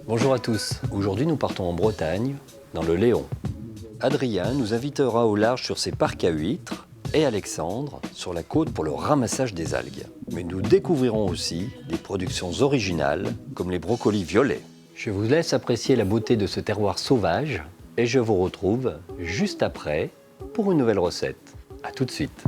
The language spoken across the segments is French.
Bonjour à tous, aujourd'hui nous partons en Bretagne, dans le Léon. Adrien nous invitera au large sur ses parcs à huîtres et Alexandre sur la côte pour le ramassage des algues. Mais nous découvrirons aussi des productions originales comme les brocolis violets. Je vous laisse apprécier la beauté de ce terroir sauvage et je vous retrouve juste après pour une nouvelle recette. A tout de suite.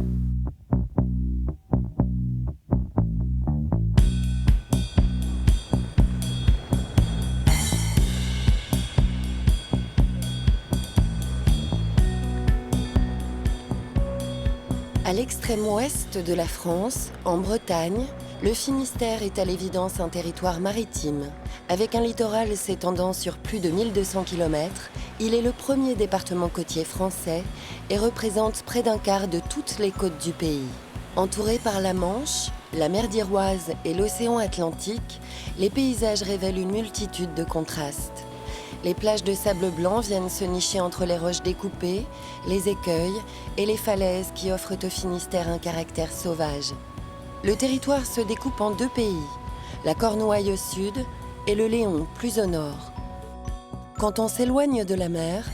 À l'extrême ouest de la France, en Bretagne, le Finistère est à l'évidence un territoire maritime. Avec un littoral s'étendant sur plus de 1200 km, il est le premier département côtier français et représente près d'un quart de toutes les côtes du pays. Entouré par la Manche, la mer d'Iroise et l'océan Atlantique, les paysages révèlent une multitude de contrastes. Les plages de sable blanc viennent se nicher entre les roches découpées, les écueils et les falaises qui offrent au Finistère un caractère sauvage. Le territoire se découpe en deux pays, la Cornouaille au sud et le Léon plus au nord. Quand on s'éloigne de la mer,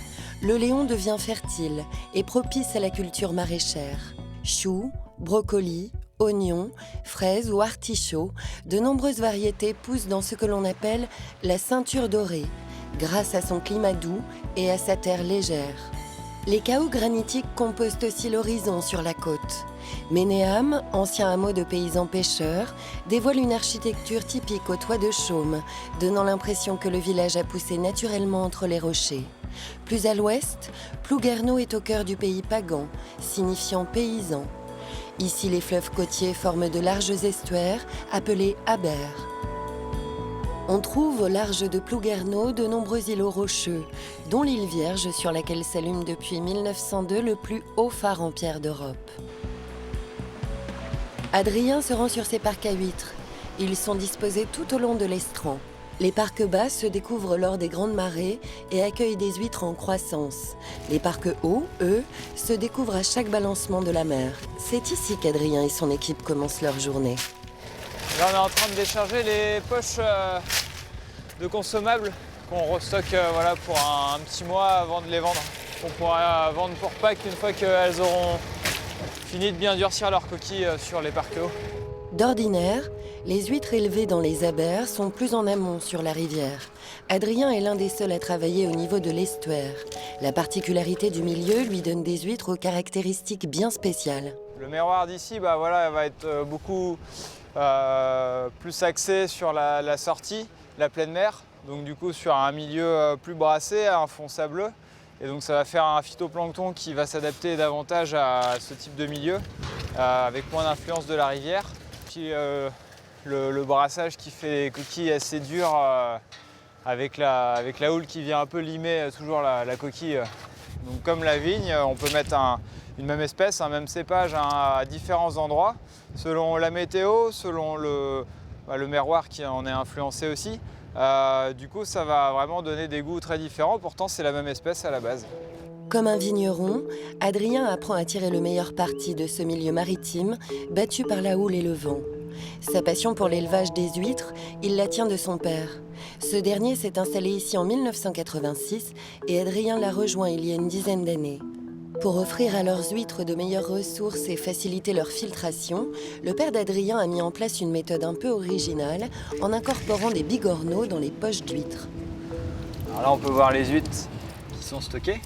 le Léon devient fertile et propice à la culture maraîchère. Choux, brocolis, oignons, fraises ou artichauts, de nombreuses variétés poussent dans ce que l'on appelle la ceinture dorée, grâce à son climat doux et à sa terre légère. Les chaos granitiques composent aussi l'horizon sur la côte. Ménéam, ancien hameau de paysans pêcheurs, dévoile une architecture typique au toit de chaume, donnant l'impression que le village a poussé naturellement entre les rochers. Plus à l'ouest, Plouguerneau est au cœur du pays pagan, signifiant paysan. Ici, les fleuves côtiers forment de larges estuaires appelés abers. On trouve au large de Plouguerneau de nombreux îlots rocheux, dont l'île Vierge sur laquelle s'allume depuis 1902 le plus haut phare en pierre d'Europe. Adrien se rend sur ses parcs à huîtres. Ils sont disposés tout au long de l'estran. Les parcs bas se découvrent lors des grandes marées et accueillent des huîtres en croissance. Les parcs hauts, eux, se découvrent à chaque balancement de la mer. C'est ici qu'Adrien et son équipe commencent leur journée. Là, on est en train de décharger les poches de consommables qu'on restocke pour un petit mois avant de les vendre. On pourra vendre pour Pâques une fois qu'elles auront fini de bien durcir leurs coquilles sur les parcs hauts. D'ordinaire, les huîtres élevées dans les abers sont plus en amont sur la rivière. Adrien est l'un des seuls à travailler au niveau de l'estuaire. La particularité du milieu lui donne des huîtres aux caractéristiques bien spéciales. Le miroir d'ici va être beaucoup plus axé sur la sortie, la pleine mer, donc du coup sur un milieu plus brassé, un fond sableux. Et donc ça va faire un phytoplancton qui va s'adapter davantage à ce type de milieu, avec moins d'influence de la rivière. Puis le brassage qui fait les coquilles assez dures, avec la houle qui vient un peu limer toujours la coquille. Donc comme la vigne, on peut mettre une même espèce, un même cépage à différents endroits, selon la météo, selon le miroir qui en est influencé aussi. Du coup, ça va vraiment donner des goûts très différents, pourtant c'est la même espèce à la base. Comme un vigneron, Adrien apprend à tirer le meilleur parti de ce milieu maritime, battu par la houle et le vent. Sa passion pour l'élevage des huîtres, il la tient de son père. Ce dernier s'est installé ici en 1986 et Adrien l'a rejoint il y a une dizaine d'années. Pour offrir à leurs huîtres de meilleures ressources et faciliter leur filtration, le père d'Adrien a mis en place une méthode un peu originale en incorporant des bigorneaux dans les poches d'huîtres. Alors là, on peut voir les huîtres qui sont stockées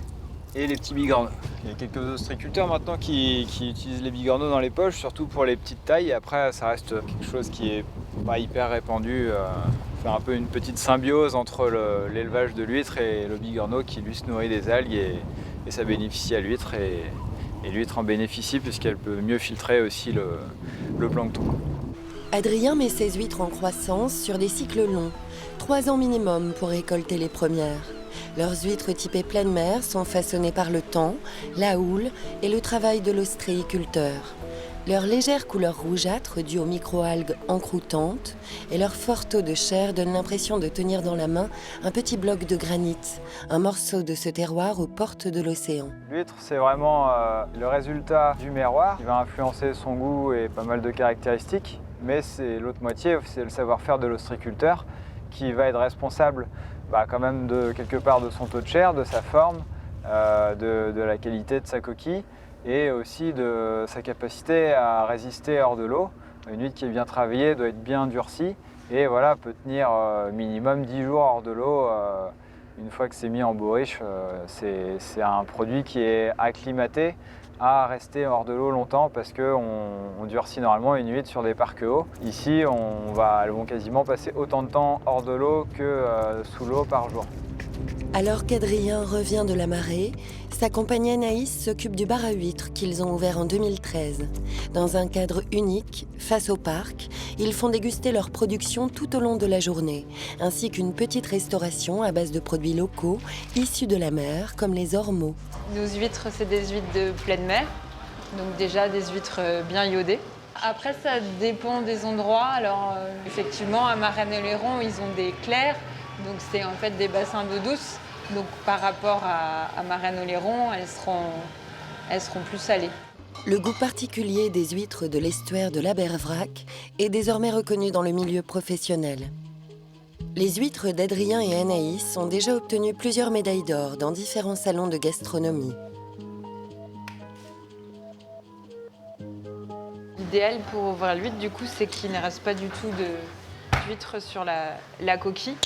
et les petits bigorneaux. Il y a quelques ostréiculteurs maintenant qui utilisent les bigorneaux dans les poches, surtout pour les petites tailles. Après, ça reste quelque chose qui est pas hyper répandu. Faire un peu une petite symbiose entre l'élevage de l'huître et le bigorneau qui lui se nourrit des algues et ça bénéficie à l'huître et l'huître en bénéficie puisqu'elle peut mieux filtrer aussi le plancton. Adrien met ses huîtres en croissance sur des cycles longs, 3 ans minimum pour récolter les premières. Leurs huîtres typées pleine mer sont façonnées par le temps, la houle et le travail de l'ostréiculteur. Leur légère couleur rougeâtre due aux microalgues encroutantes et leur fort taux de chair donnent l'impression de tenir dans la main un petit bloc de granit, un morceau de ce terroir aux portes de l'océan. L'huître, c'est vraiment le résultat du miroir qui va influencer son goût et pas mal de caractéristiques. Mais c'est l'autre moitié, c'est le savoir-faire de l'ostréiculteur qui va être responsable quand même quelque part de son taux de chair, de sa forme, de la qualité de sa coquille et aussi de sa capacité à résister hors de l'eau. Une huître qui est bien travaillée doit être bien durcie et voilà, peut tenir minimum 10 jours hors de l'eau. Une fois que c'est mis en bourriche, c'est un produit qui est acclimaté à rester hors de l'eau longtemps parce qu'on durcit normalement une huître sur des parcs hauts. Ici, elles vont quasiment passer autant de temps hors de l'eau que sous l'eau par jour. Alors qu'Adrien revient de la marée, sa compagne Anaïs s'occupe du bar à huîtres qu'ils ont ouvert en 2013. Dans un cadre unique, face au parc, ils font déguster leur production tout au long de la journée, ainsi qu'une petite restauration à base de produits locaux issus de la mer, comme les ormeaux. Nos huîtres, c'est des huîtres de pleine mer, donc déjà des huîtres bien iodées. Après, ça dépend des endroits. Alors, effectivement, à Marennes-Oléron, ils ont des clairs, donc c'est en fait des bassins d'eau douce. Donc, par rapport à Marennes-Oléron, elles seront plus salées. Le goût particulier des huîtres de l'estuaire de l'Abervrac est désormais reconnu dans le milieu professionnel. Les huîtres d'Adrien et Anaïs ont déjà obtenu plusieurs médailles d'or dans différents salons de gastronomie. L'idéal pour ouvrir l'huître, du coup, c'est qu'il ne reste pas du tout d'huître sur la coquille.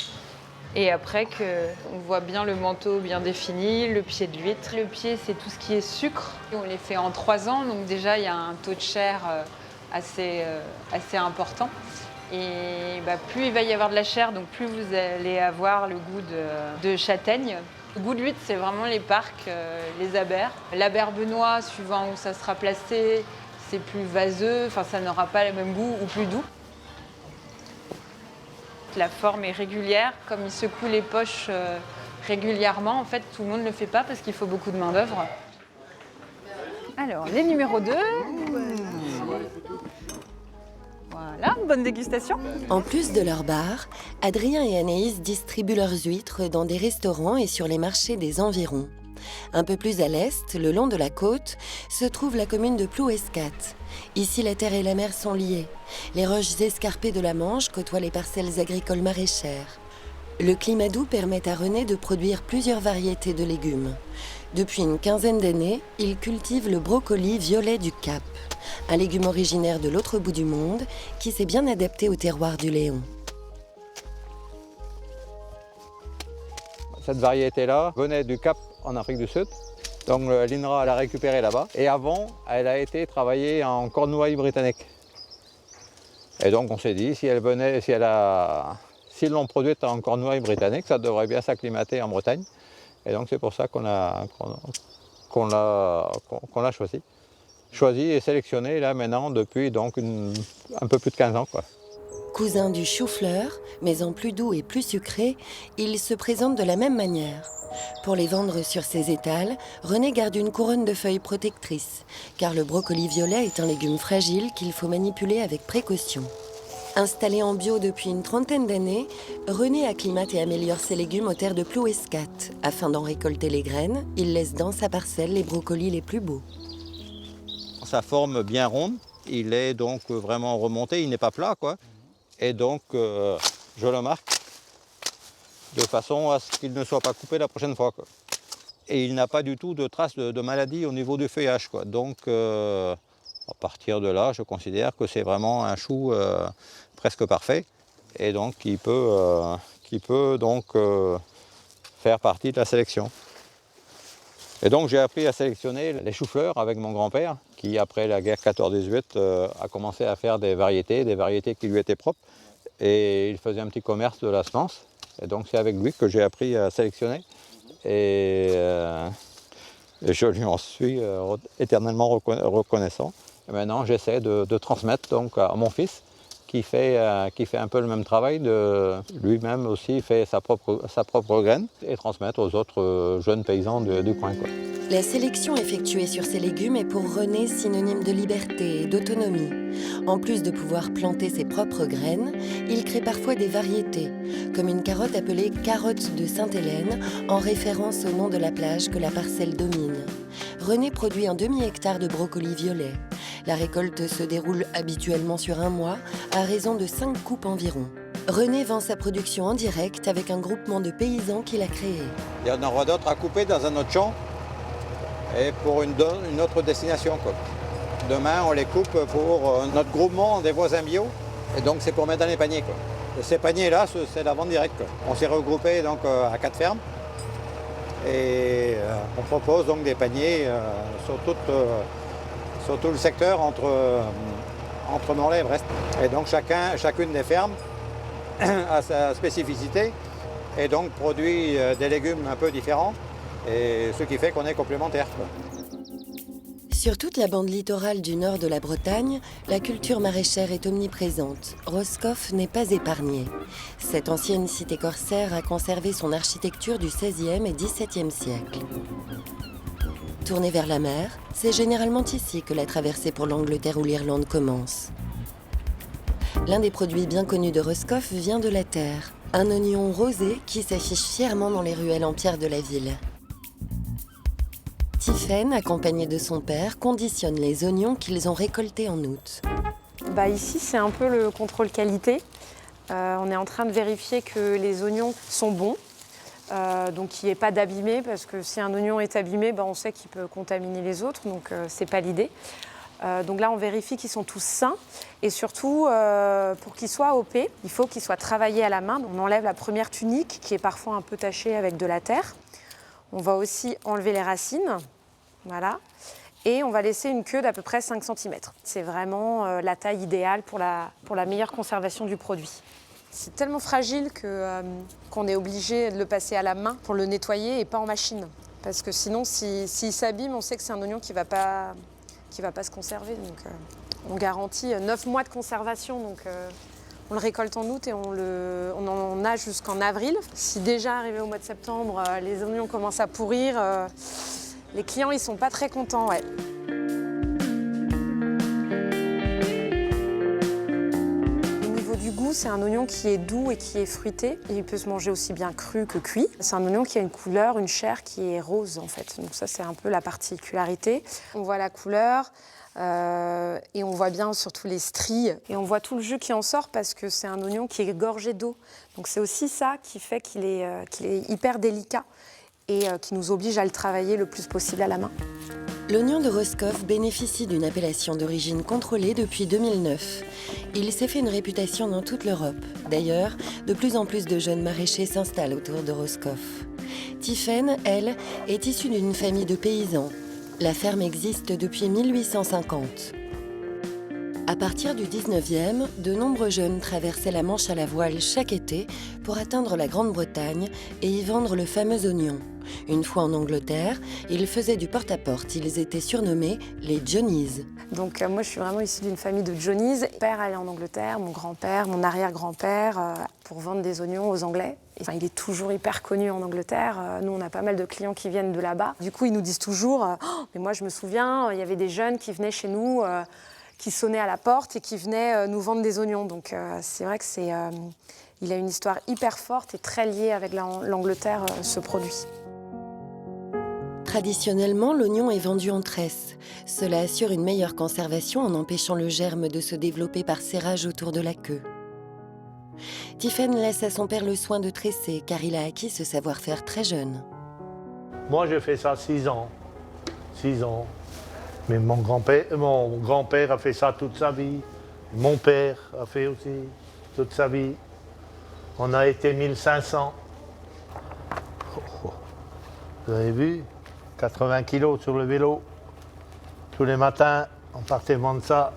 Et après qu'on voit bien le manteau bien défini, le pied de l'huître. Le pied, c'est tout ce qui est sucre. On les fait en 3 ans, donc déjà, il y a un taux de chair assez important. Et plus il va y avoir de la chair, donc plus vous allez avoir le goût de châtaigne. Le goût de l'huître, c'est vraiment les parcs, les abers. L'abert benoît, suivant où ça sera placé, c'est plus vaseux, enfin ça n'aura pas le même goût ou plus doux. La forme est régulière, comme il secoue les poches régulièrement, en fait tout le monde ne le fait pas parce qu'il faut beaucoup de main d'œuvre. Alors, les numéros 2. Voilà, bonne dégustation. En plus de leur bar, Adrien et Anaïs distribuent leurs huîtres dans des restaurants et sur les marchés des environs. Un peu plus à l'est, le long de la côte, se trouve la commune de Plouescat. Ici, la terre et la mer sont liées. Les roches escarpées de la Manche côtoient les parcelles agricoles maraîchères. Le climat doux permet à René de produire plusieurs variétés de légumes. Depuis une quinzaine d'années, il cultive le brocoli violet du Cap, un légume originaire de l'autre bout du monde qui s'est bien adapté au terroir du Léon. Cette variété-là venait du Cap en Afrique du Sud. Donc l'INRA l'a récupérée là-bas. Et avant, elle a été travaillée en Cornouailles britannique. Et donc on s'est dit, si s'ils l'ont produite en Cornouailles britannique, ça devrait bien s'acclimater en Bretagne. Et donc c'est pour ça qu'on l'a choisi. Choisi et sélectionné là maintenant depuis donc un peu plus de 15 ans, quoi. Cousin du chou-fleur, mais en plus doux et plus sucré, il se présente de la même manière. Pour les vendre sur ses étals, René garde une couronne de feuilles protectrices, car le brocoli violet est un légume fragile qu'il faut manipuler avec précaution. Installé en bio depuis une trentaine d'années, René acclimate et améliore ses légumes aux terres de Plouescat. Afin d'en récolter les graines, il laisse dans sa parcelle les brocolis les plus beaux. Sa forme bien ronde, il est donc vraiment remonté, il n'est pas plat, quoi. Et donc je le marque de façon à ce qu'il ne soit pas coupé la prochaine fois, quoi. Et il n'a pas du tout de traces de maladie au niveau du feuillage, quoi. Donc à partir de là, je considère que c'est vraiment un chou presque parfait et donc qui peut donc faire partie de la sélection. Et donc j'ai appris à sélectionner les choux-fleurs avec mon grand-père qui, après la guerre 14-18, a commencé à faire des variétés qui lui étaient propres. Et il faisait un petit commerce de la semence. Et donc c'est avec lui que j'ai appris à sélectionner. Et je lui en suis éternellement reconnaissant. Et maintenant j'essaie de transmettre donc à mon fils qui fait un peu le même travail, lui-même aussi fait sa propre graine et transmettre aux autres jeunes paysans du coin, quoi. La sélection effectuée sur ces légumes est pour René synonyme de liberté et d'autonomie. En plus de pouvoir planter ses propres graines, il crée parfois des variétés, comme une carotte appelée carotte de Sainte-Hélène, en référence au nom de la plage que la parcelle domine. René produit un demi-hectare de brocolis violets. La récolte se déroule habituellement sur un mois, à raison de 5 coupes environ. René vend sa production en direct avec un groupement de paysans qu'il a créé. Il y en aura d'autres à couper dans un autre champ et pour une autre destination, quoi. Demain, on les coupe pour notre groupement des voisins bio et donc c'est pour mettre dans les paniers, quoi. Et ces paniers-là, c'est la vente directe, quoi. On s'est regroupé donc à 4 fermes et on propose donc des paniers sur tout le secteur entre Morlaix et Brest. Et donc chacune des fermes a sa spécificité et donc produit des légumes un peu différents, et ce qui fait qu'on est complémentaires, quoi. Sur toute la bande littorale du nord de la Bretagne, la culture maraîchère est omniprésente. Roscoff n'est pas épargné. Cette ancienne cité corsaire a conservé son architecture du XVIe et XVIIe siècle. Tournée vers la mer, c'est généralement ici que la traversée pour l'Angleterre ou l'Irlande commence. L'un des produits bien connus de Roscoff vient de la terre, un oignon rosé qui s'affiche fièrement dans les ruelles en pierre de la ville. Tiffaine, accompagnée de son père, conditionne les oignons qu'ils ont récoltés en août. Ici, c'est un peu le contrôle qualité. On est en train de vérifier que les oignons sont bons, donc qu'il n'y ait pas d'abîmé, parce que si un oignon est abîmé, on sait qu'il peut contaminer les autres, donc ce n'est pas l'idée. Donc là, on vérifie qu'ils sont tous sains et surtout, pour qu'ils soient AOP, il faut qu'ils soient travaillés à la main. On enlève la première tunique qui est parfois un peu tachée avec de la terre. On va aussi enlever les racines, voilà, et on va laisser une queue d'à peu près 5 cm. C'est vraiment la taille idéale pour la meilleure conservation du produit. C'est tellement fragile qu'on est obligé de le passer à la main pour le nettoyer et pas en machine. Parce que sinon, s'il s'abîme, on sait que c'est un oignon qui va pas se conserver. Donc, on garantit 9 mois de conservation. Donc, on le récolte en août et on en a jusqu'en avril. Si déjà, arrivé au mois de septembre, les oignons commencent à pourrir, les clients ils sont pas très contents. Ouais. Au niveau du goût, c'est un oignon qui est doux et qui est fruité. Il peut se manger aussi bien cru que cuit. C'est un oignon qui a une couleur, une chair qui est rose en fait. Donc ça, c'est un peu la particularité. On voit la couleur. Et on voit bien surtout les stries et on voit tout le jus qui en sort parce que c'est un oignon qui est gorgé d'eau. Donc c'est aussi ça qui fait qu'il est hyper délicat et qui nous oblige à le travailler le plus possible à la main. L'oignon de Roscoff bénéficie d'une appellation d'origine contrôlée depuis 2009. Il s'est fait une réputation dans toute l'Europe. D'ailleurs, de plus en plus de jeunes maraîchers s'installent autour de Roscoff. Tiffaine, elle, est issue d'une famille de paysans. La ferme existe depuis 1850. À partir du 19e, de nombreux jeunes traversaient la Manche à la voile chaque été pour atteindre la Grande-Bretagne et y vendre le fameux oignon. Une fois en Angleterre, ils faisaient du porte-à-porte. Ils étaient surnommés les Johnnies. Donc moi, je suis vraiment issue d'une famille de Johnnies. Mon père allait en Angleterre, mon grand-père, mon arrière-grand-père, pour vendre des oignons aux Anglais. Enfin, il est toujours hyper connu en Angleterre. Nous, on a pas mal de clients qui viennent de là-bas. Du coup, ils nous disent toujours « Mais moi, je me souviens, il y avait des jeunes qui venaient chez nous, qui sonnaient à la porte et qui venaient nous vendre des oignons. » Donc c'est vrai que il a une histoire hyper forte et très liée avec l'Angleterre, ce produit. Traditionnellement, l'oignon est vendu en tresse. Cela assure une meilleure conservation en empêchant le germe de se développer par serrage autour de la queue. Tiffaine laisse à son père le soin de tresser car il a acquis ce savoir-faire très jeune. Moi, j'ai fait ça 6 ans. 6 ans. Mais mon grand-père a fait ça toute sa vie. Mon père a fait aussi toute sa vie. On a été 1500. Vous avez vu ? 80 kilos sur le vélo. Tous les matins, on partait vendre ça.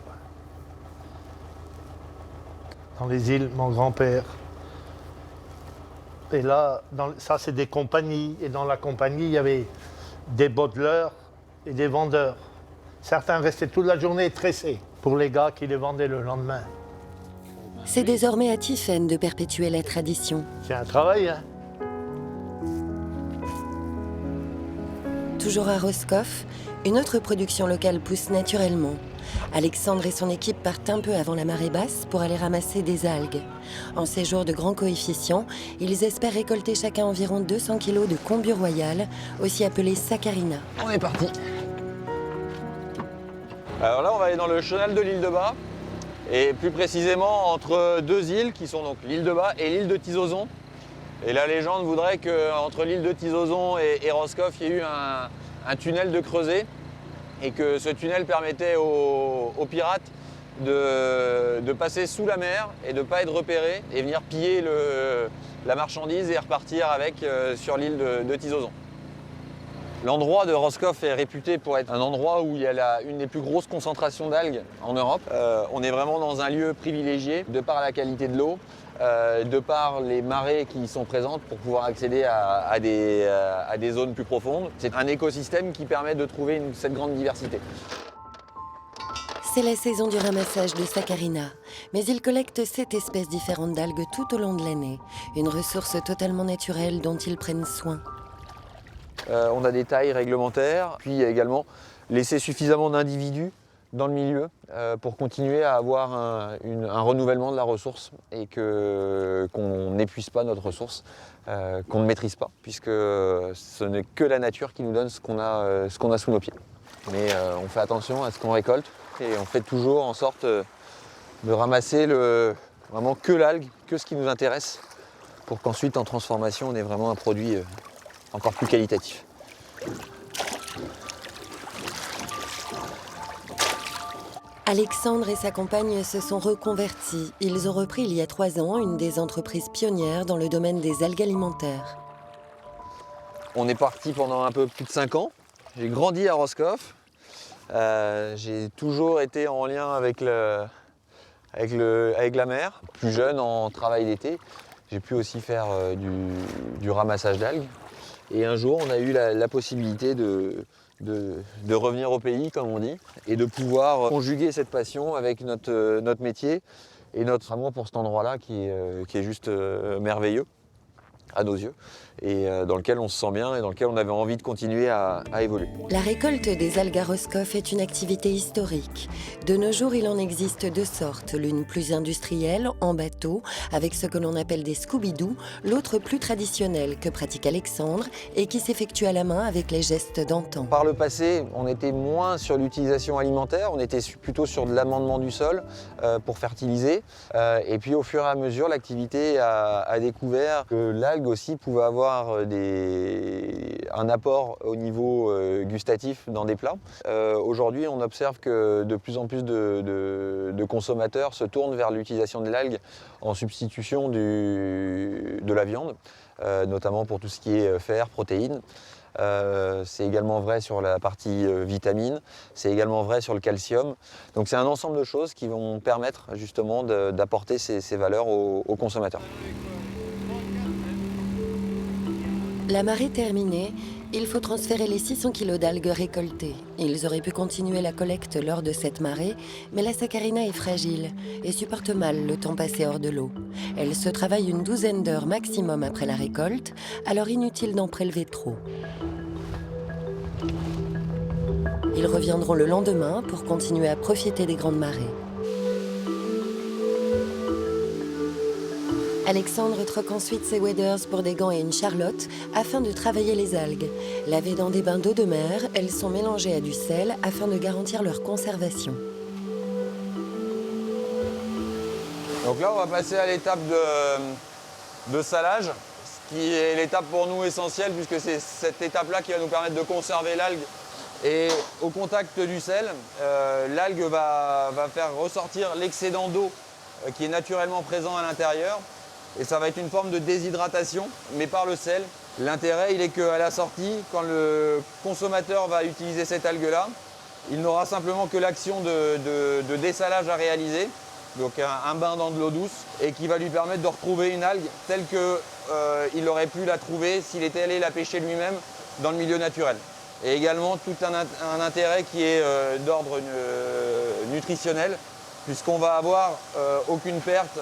Dans les îles, mon grand-père. Et là, ça c'est des compagnies. Et dans la compagnie, il y avait des botteleurs et des vendeurs. Certains restaient toute la journée tressés pour les gars qui les vendaient le lendemain. C'est désormais à Tiffaine de perpétuer la tradition. C'est un travail, hein. Toujours à Roscoff, une autre production locale pousse naturellement. Alexandre et son équipe partent un peu avant la marée basse pour aller ramasser des algues. En ces jours de grands coefficients, ils espèrent récolter chacun environ 200 kg de combure royale, aussi appelée saccharina. On est parti. Alors là, on va aller dans le chenal de l'île de Bas et plus précisément entre deux îles qui sont donc l'île de Bas et l'île de Tisozon. Et la légende voudrait qu'entre l'île de Tisozon et Roscoff, il y ait eu un tunnel de creusé et que ce tunnel permettait aux pirates de passer sous la mer et de ne pas être repérés et venir piller la marchandise et repartir avec sur l'île de Tisozon. L'endroit de Roscoff est réputé pour être un endroit où il y a une des plus grosses concentrations d'algues en Europe. On est vraiment dans un lieu privilégié de par la qualité de l'eau, de par les marées qui y sont présentes pour pouvoir accéder à des zones plus profondes. C'est un écosystème qui permet de trouver cette grande diversité. C'est la saison du ramassage de Saccharina, mais ils collectent 7 espèces différentes d'algues tout au long de l'année, une ressource totalement naturelle dont ils prennent soin. On a des tailles réglementaires, puis également laisser suffisamment d'individus dans le milieu pour continuer à avoir un renouvellement de la ressource et qu'on n'épuise pas notre ressource, qu'on ne maîtrise pas, puisque ce n'est que la nature qui nous donne ce qu'on a sous nos pieds. Mais on fait attention à ce qu'on récolte et on fait toujours en sorte de ramasser vraiment que l'algue, que ce qui nous intéresse, pour qu'ensuite en transformation on ait vraiment un produit encore plus qualitatif. Alexandre et sa compagne se sont reconvertis. Ils ont repris il y a 3 ans une des entreprises pionnières dans le domaine des algues alimentaires. On est parti pendant un peu plus de 5 ans. J'ai grandi à Roscoff. J'ai toujours été en lien avec la mer. Plus jeune, en travail d'été, j'ai pu aussi faire du ramassage d'algues. Et un jour, on a eu la possibilité de revenir au pays, comme on dit, et de pouvoir conjuguer cette passion avec notre métier et notre amour pour cet endroit-là qui est juste merveilleux à nos yeux, et dans lequel on se sent bien et dans lequel on avait envie de continuer à évoluer. La récolte des algues à Roscoff est une activité historique. De nos jours, il en existe 2 sortes, l'une plus industrielle, en bateau, avec ce que l'on appelle des Scooby-Doo, l'autre plus traditionnelle, que pratique Alexandre, et qui s'effectue à la main avec les gestes d'antan. Par le passé, on était moins sur l'utilisation alimentaire, on était plutôt sur de l'amendement du sol pour fertiliser. Et puis au fur et à mesure, l'activité a découvert que l'algue aussi pouvait avoir un apport au niveau gustatif dans des plats. Aujourd'hui, on observe que de plus en plus de consommateurs se tournent vers l'utilisation de l'algue en substitution de la viande, notamment pour tout ce qui est fer, protéines. C'est également vrai sur la partie vitamines, c'est également vrai sur le calcium. Donc c'est un ensemble de choses qui vont permettre justement d'apporter ces valeurs aux consommateurs. La marée terminée, il faut transférer les 600 kg d'algues récoltées. Ils auraient pu continuer la collecte lors de cette marée, mais la Saccharina est fragile et supporte mal le temps passé hors de l'eau. Elle se travaille une 12aine d'heures maximum après la récolte, alors inutile d'en prélever trop. Ils reviendront le lendemain pour continuer à profiter des grandes marées. Alexandre troque ensuite ses waders pour des gants et une charlotte afin de travailler les algues. Lavées dans des bains d'eau de mer, elles sont mélangées à du sel afin de garantir leur conservation. Donc là, on va passer à l'étape de salage, ce qui est l'étape pour nous essentielle puisque c'est cette étape-là qui va nous permettre de conserver l'algue. Et au contact du sel, l'algue va faire ressortir l'excédent d'eau qui est naturellement présent à l'intérieur. Et ça va être une forme de déshydratation, mais par le sel. L'intérêt, il est qu'à la sortie, quand le consommateur va utiliser cette algue-là, il n'aura simplement que l'action de dessalage à réaliser, donc un bain dans de l'eau douce, et qui va lui permettre de retrouver une algue telle qu'il aurait pu la trouver s'il était allé la pêcher lui-même dans le milieu naturel. Et également tout un intérêt qui est d'ordre nutritionnel, puisqu'on va avoir aucune perte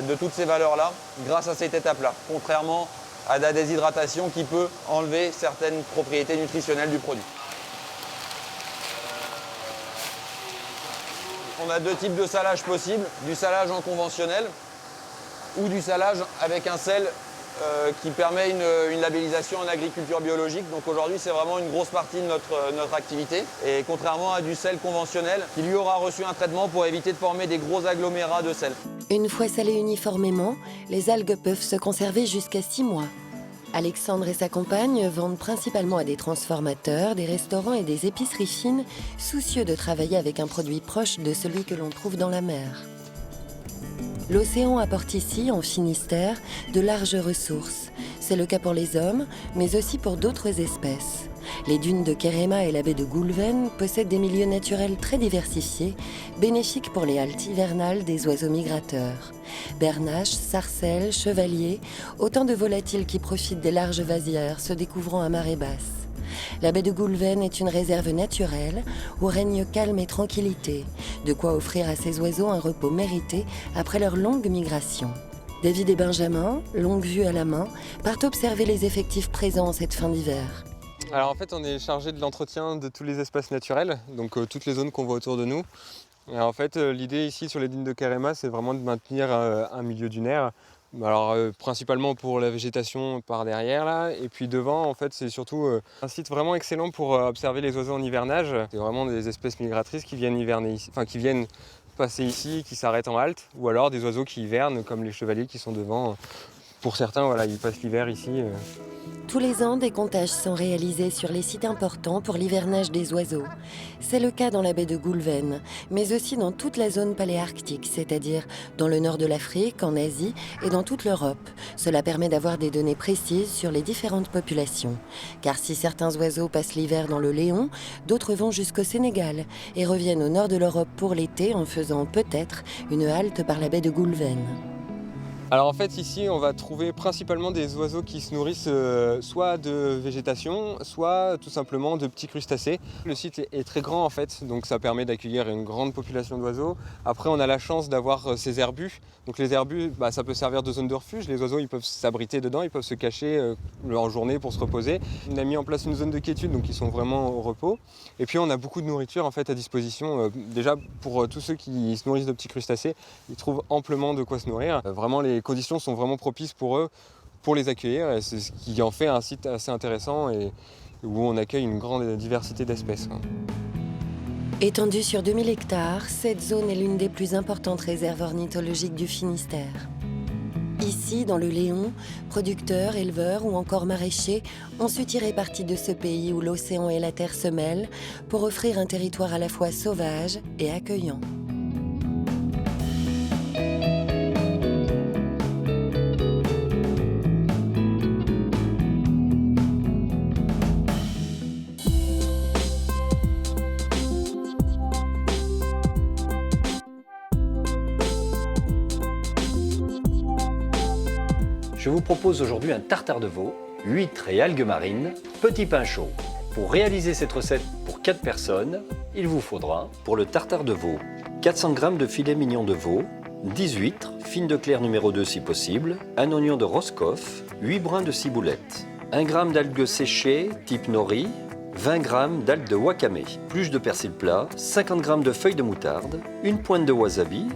de toutes ces valeurs-là grâce à cette étape-là, contrairement à la déshydratation qui peut enlever certaines propriétés nutritionnelles du produit. On a 2 types de salage possibles, du salage en conventionnel ou du salage avec un sel qui permet une labellisation en agriculture biologique. Donc aujourd'hui, c'est vraiment une grosse partie de notre activité. Et contrairement à du sel conventionnel, qui lui aura reçu un traitement pour éviter de former des gros agglomérats de sel. Une fois salées uniformément, les algues peuvent se conserver jusqu'à 6 mois. Alexandre et sa compagne vendent principalement à des transformateurs, des restaurants et des épiceries fines, soucieux de travailler avec un produit proche de celui que l'on trouve dans la mer. L'océan apporte ici, en Finistère, de larges ressources. C'est le cas pour les hommes, mais aussi pour d'autres espèces. Les dunes de Kerema et la baie de Goulven possèdent des milieux naturels très diversifiés, bénéfiques pour les haltes hivernales des oiseaux migrateurs. Bernaches, sarcelles, chevaliers, autant de volatiles qui profitent des larges vasières se découvrant à marée basse. La baie de Goulven est une réserve naturelle où règne calme et tranquillité, de quoi offrir à ces oiseaux un repos mérité après leur longue migration. David et Benjamin, longue vue à la main, partent observer les effectifs présents en cette fin d'hiver. Alors en fait, on est chargé de l'entretien de tous les espaces naturels, donc toutes les zones qu'on voit autour de nous. Et en fait, l'idée ici sur les dunes de Kerema, c'est vraiment de maintenir un milieu dunaire. Alors principalement pour la végétation par derrière là, et puis devant en fait c'est surtout un site vraiment excellent pour observer les oiseaux en hivernage. C'est vraiment des espèces migratrices qui viennent hiverner ici, enfin qui viennent passer ici, qui s'arrêtent en halte, ou alors des oiseaux qui hivernent comme les chevaliers qui sont devant. Pour certains, voilà, ils passent l'hiver ici. Tous les ans, des comptages sont réalisés sur les sites importants pour l'hivernage des oiseaux. C'est le cas dans la baie de Goulven, mais aussi dans toute la zone paléarctique, c'est-à-dire dans le nord de l'Afrique, en Asie et dans toute l'Europe. Cela permet d'avoir des données précises sur les différentes populations. Car si certains oiseaux passent l'hiver dans le Léon, d'autres vont jusqu'au Sénégal et reviennent au nord de l'Europe pour l'été en faisant peut-être une halte par la baie de Goulven. Alors en fait ici on va trouver principalement des oiseaux qui se nourrissent soit de végétation, soit tout simplement de petits crustacés. Le site est très grand en fait, donc ça permet d'accueillir une grande population d'oiseaux. Après on a la chance d'avoir ces herbus. Donc les herbus, ça peut servir de zone de refuge, les oiseaux ils peuvent s'abriter dedans, ils peuvent se cacher en journée pour se reposer. On a mis en place une zone de quiétude, donc ils sont vraiment au repos. Et puis on a beaucoup de nourriture en fait à disposition. Déjà pour tous ceux qui se nourrissent de petits crustacés, ils trouvent amplement de quoi se nourrir. Vraiment les conditions sont vraiment propices pour eux, pour les accueillir, et c'est ce qui en fait un site assez intéressant et où on accueille une grande diversité d'espèces. Étendue sur 2000 hectares, cette zone est l'une des plus importantes réserves ornithologiques du Finistère. Ici, dans le Léon, producteurs, éleveurs ou encore maraîchers ont su tirer parti de ce pays où l'océan et la terre se mêlent pour offrir un territoire à la fois sauvage et accueillant. Je vous propose aujourd'hui un tartare de veau, huîtres et algues marines, petit pain chaud. Pour réaliser cette recette pour 4 personnes, il vous faudra, pour le tartare de veau, 400 g de filet mignon de veau, 10 huîtres, fines de Clair numéro 2 si possible, un oignon de Roscoff, 8 brins de ciboulette, 1 g d'algues séchées type nori, 20 g d'algues de wakame, plus de persil plat, 50 g de feuilles de moutarde, une pointe de wasabi,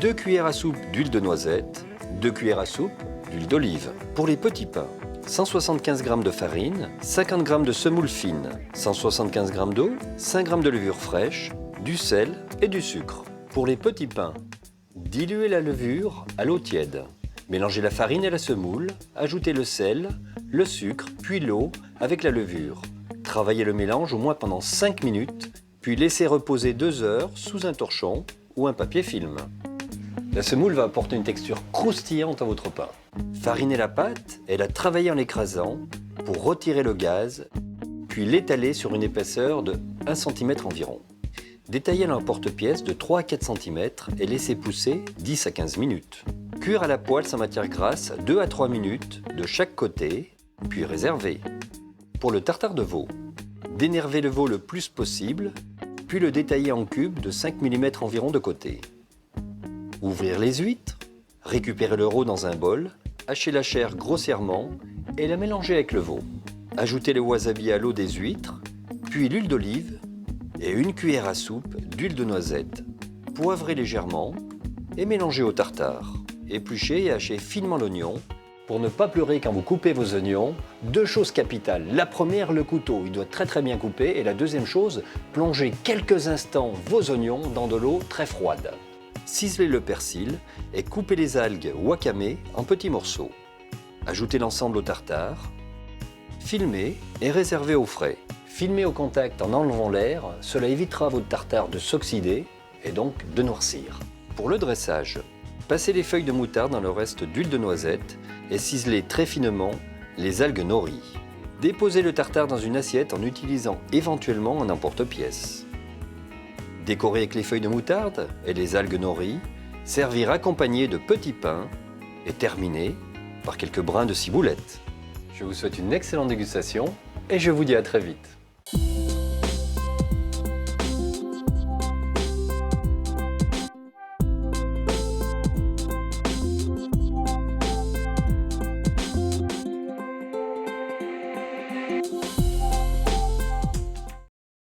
2 cuillères à soupe d'huile de noisette, 2 cuillères à soupe d'huile d'olive. Pour les petits pains, 175 g de farine, 50 g de semoule fine, 175 g d'eau, 5 g de levure fraîche, du sel et du sucre. Pour les petits pains, diluez la levure à l'eau tiède. Mélangez la farine et la semoule, ajoutez le sel, le sucre, puis l'eau avec la levure. Travaillez le mélange au moins pendant 5 minutes, puis laissez reposer 2 heures sous un torchon ou un papier film. La semoule va apporter une texture croustillante à votre pain. Farinez la pâte et la travaillez en l'écrasant pour retirer le gaz, puis l'étaler sur une épaisseur de 1 cm environ. Détaillez-la en porte-pièce de 3 à 4 cm et laissez pousser 10 à 15 minutes. Cuire à la poêle sans matière grasse 2 à 3 minutes de chaque côté, puis réservez. Pour le tartare de veau, dénervez le veau le plus possible, puis le détaillez en cubes de 5 mm environ de côté. Ouvrir les huîtres, récupérer le rôt dans un bol, hacher la chair grossièrement et la mélanger avec le veau. Ajoutez le wasabi à l'eau des huîtres, puis l'huile d'olive et 1 cuillère à soupe d'huile de noisette. Poivrez légèrement et mélangez au tartare. Épluchez et hachez finement l'oignon Pour ne pas pleurer quand vous coupez vos oignons, 2 choses capitales. La première, le couteau, il doit très bien couper. Et la deuxième chose, plongez quelques instants vos oignons dans de l'eau très froide. Ciselez le persil et coupez les algues wakame en petits morceaux. Ajoutez l'ensemble au tartare. Filmez et réservez au frais. Filmez au contact en enlevant l'air, cela évitera à votre tartare de s'oxyder et donc de noircir. Pour le dressage, passez les feuilles de moutarde dans le reste d'huile de noisette et ciselez très finement les algues nori. Déposez le tartare dans une assiette en utilisant éventuellement un emporte-pièce. Décorez avec les feuilles de moutarde et les algues nori, servir accompagné de petits pains et terminer par quelques brins de ciboulette. Je vous souhaite une excellente dégustation et je vous dis à très vite.